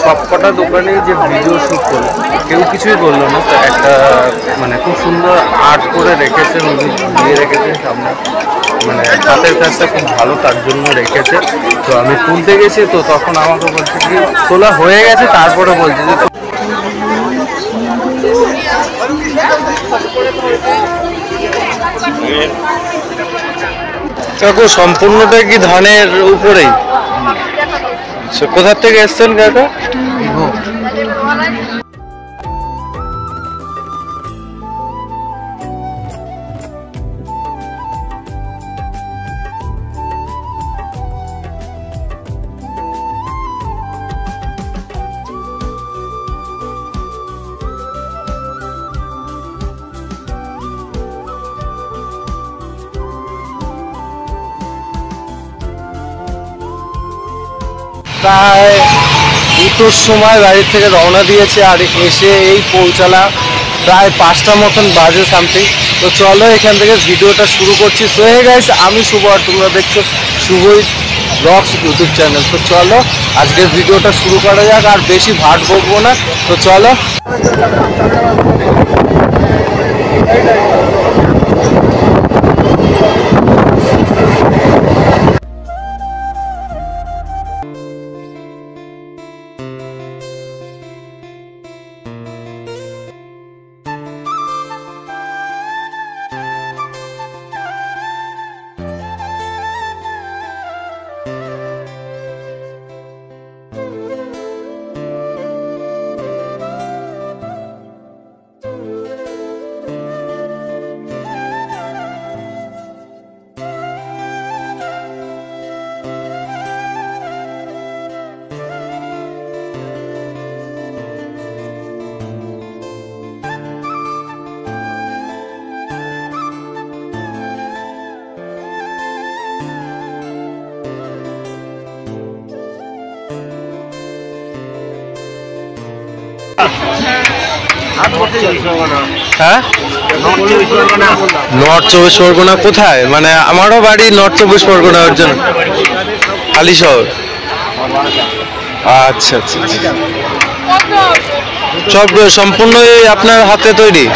সবকটা দোকানে যে ভিডিও শ্যুট করলো কেউ কিছুই বললো না, তো একটা মানে খুব সুন্দর আর্ট করে রেখেছে, দিয়ে রেখেছে সামনে, মানে হাতের কাজটা খুব ভালো তার জন্য রেখেছে। তো আমি তুলতে গেছি, তো তখন আমাকে বলছে কি তোলা হয়ে গেছে, তারপরে বলছে যে কাকু সম্পূর্ণটা কি ধানের উপরেই? কোথা থেকে এসছেন কাকা? প্রায় 2টোর সময় বাড়ির থেকে রওনা দিয়েছে, আর এসে এই পৌঁছালাম প্রায় 5টা মতন বাজে সামথিং। তো চলো এখান থেকে ভিডিওটা শুরু করছি। সো হে গাইস, আমি শুভ আর তোমরা দেখছো শুভই ব্লগস ইউটিউব চ্যানেল। তো চলো আজকের ভিডিওটা শুরু করা যাক, আর বেশি ভাট বকবো না। তো চলো। হ্যাঁ, নর্থ 24 পরগনা কোথায়? মানে আমারও বাড়ি নর্থ 24 পরগনা, ওর জন্য হালি শহর। আচ্ছা আচ্ছা, সব সম্পূর্ণই আপনার হাতে তৈরি?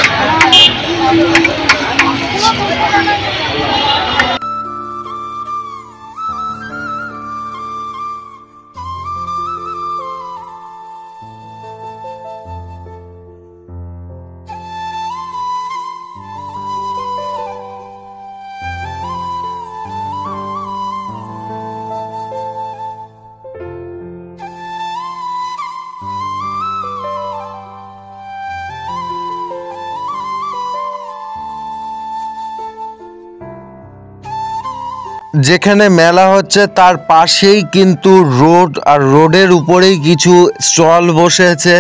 যেখানে মেলা হচ্ছে তার পাশেই কিন্তু রোড, আর রোডের উপরেই কিছু স্টল বসেছে,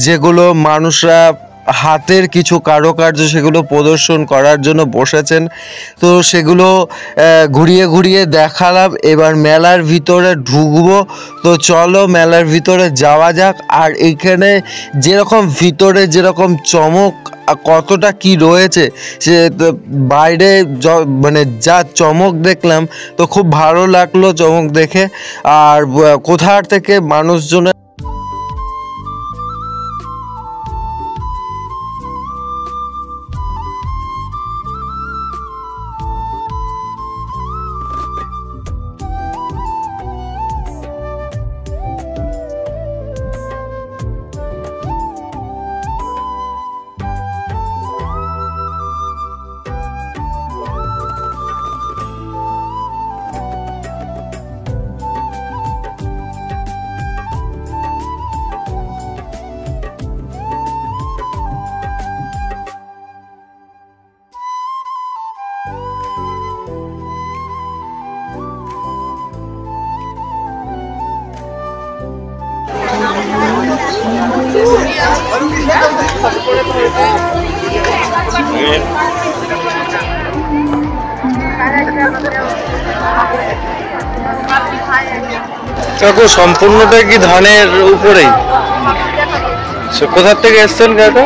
যেগুলো মানুষরা হাতের কিছু কারুকার্য সেগুলো প্রদর্শন করার জন্য বসেছেন। তো সেগুলো ঘুরিয়ে ঘুরিয়ে দেখালাম। এবার মেলার ভিতরে ঢুকবো, তো চলো মেলার ভিতরে যাওয়া যাক। আর এইখানে যেরকম ভিতরে যেরকম চমক কতটা কি রয়েছে, সে বাইরে মানে যা চমক দেখলাম, তো খুব ভালো লাগলো চমক দেখে। আর কোথার থেকে মানুষজনের কাকু সম্পূর্ণটা কি ধানের উপরেই? কোথা থেকে এসছেন কাকা?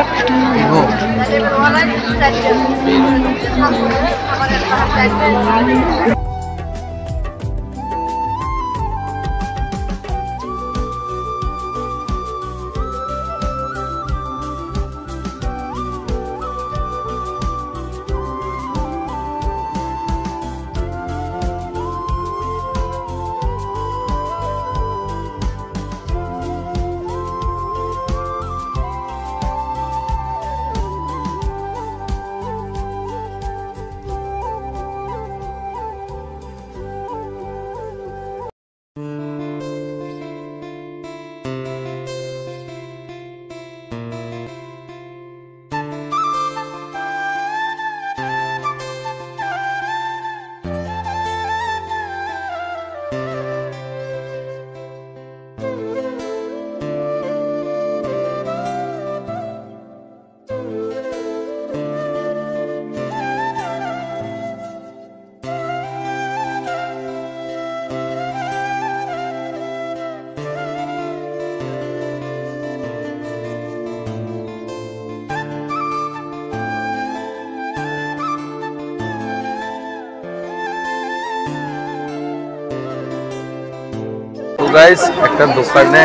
গাইস, একটা দোকানে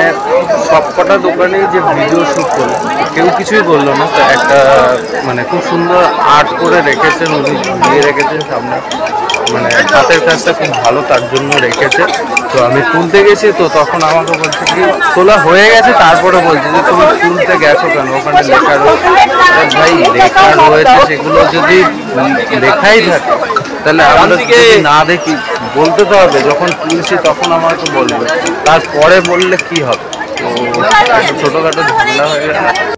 সবকটা দোকানে যে ভিডিও শ্যুট করলো কেউ কিছুই বললো না, তো একটা মানে খুব সুন্দর আর্ট করে রেখেছেন, উনি দিয়ে রেখেছেন সামনে, মানে হাতের কাজটা খুব ভালো তার জন্য রেখেছে। তো আমি তুলতে গেছি, তো তখন আমাকে বলছে কি তোলা হয়ে গেছে, তারপরে বলছে যে তুমি তুলতে গেছো কেন, ওখানে লেখা রয়েছে। ভাই লেখা রয়েছে, সেগুলো যদি লেখাই থাকে তাহলে আমরা যদি না দেখি বলতে তো হবে, যখন তুলছি তখন আমাকে বলবে, তারপরে বললে কি হবে। তো ছোটখাটো ঝামেলা হয়ে গেছে।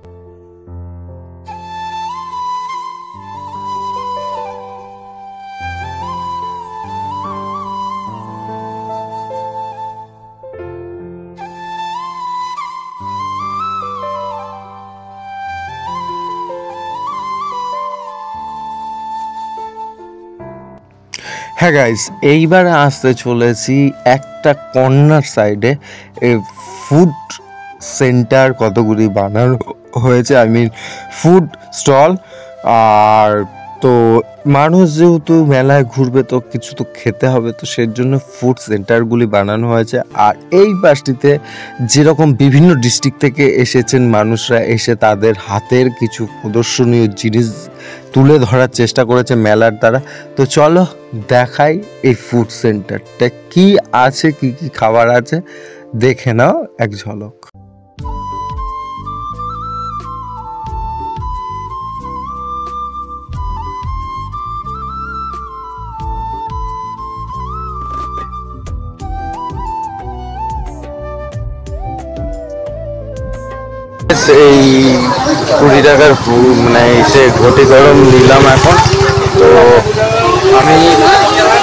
হ্যাঁ গাইস, এইবারে আসতে চলেছি একটা কর্নার সাইডে ফুড সেন্টার কতগুলি বানানো হয়েছে, আই মিন ফুড স্টল। আর তো মানুষ যেহেতু মেলায় ঘুরবে তো কিছু তো খেতে হবে, তো সেই জন্য ফুড সেন্টারগুলি বানানো হয়েছে। আর এই পাশটিতে যেরকম বিভিন্ন ডিস্ট্রিক্ট থেকে এসেছেন মানুষরা, এসে তাদের হাতের কিছু প্রদর্শনীয় জিনিস তুলে ধরার চেষ্টা করেছে মেলার দ্বারা। তো চলো দেখাই এই ফুড সেন্টারটা কি আছে, কি কি খাবার আছে, দেখে নাও এক ঝলক। এই 20 টাকার মানে এসে ঘটি গরম নিলাম এখন। তো আমি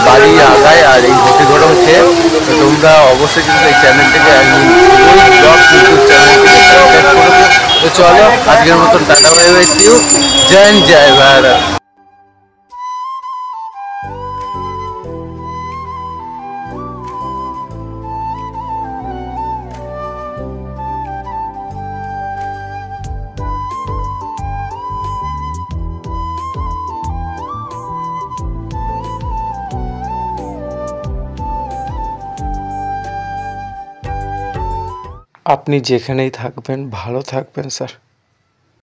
বাড়ি আগাই আর এই ঘটি গরম খেয়ে, তো তোমরা অবশ্যই কিন্তু এই চ্যানেলটিকে ব্লগ ইউটিউব চ্যানেলটিকে সাবস্ক্রাইব করে দিও। তো চলো আজকের মতন tata bye bye, see you, Jai Hind, Jai Bharat. আপনি যেখানেই থাকবেন ভালো থাকবেন স্যার।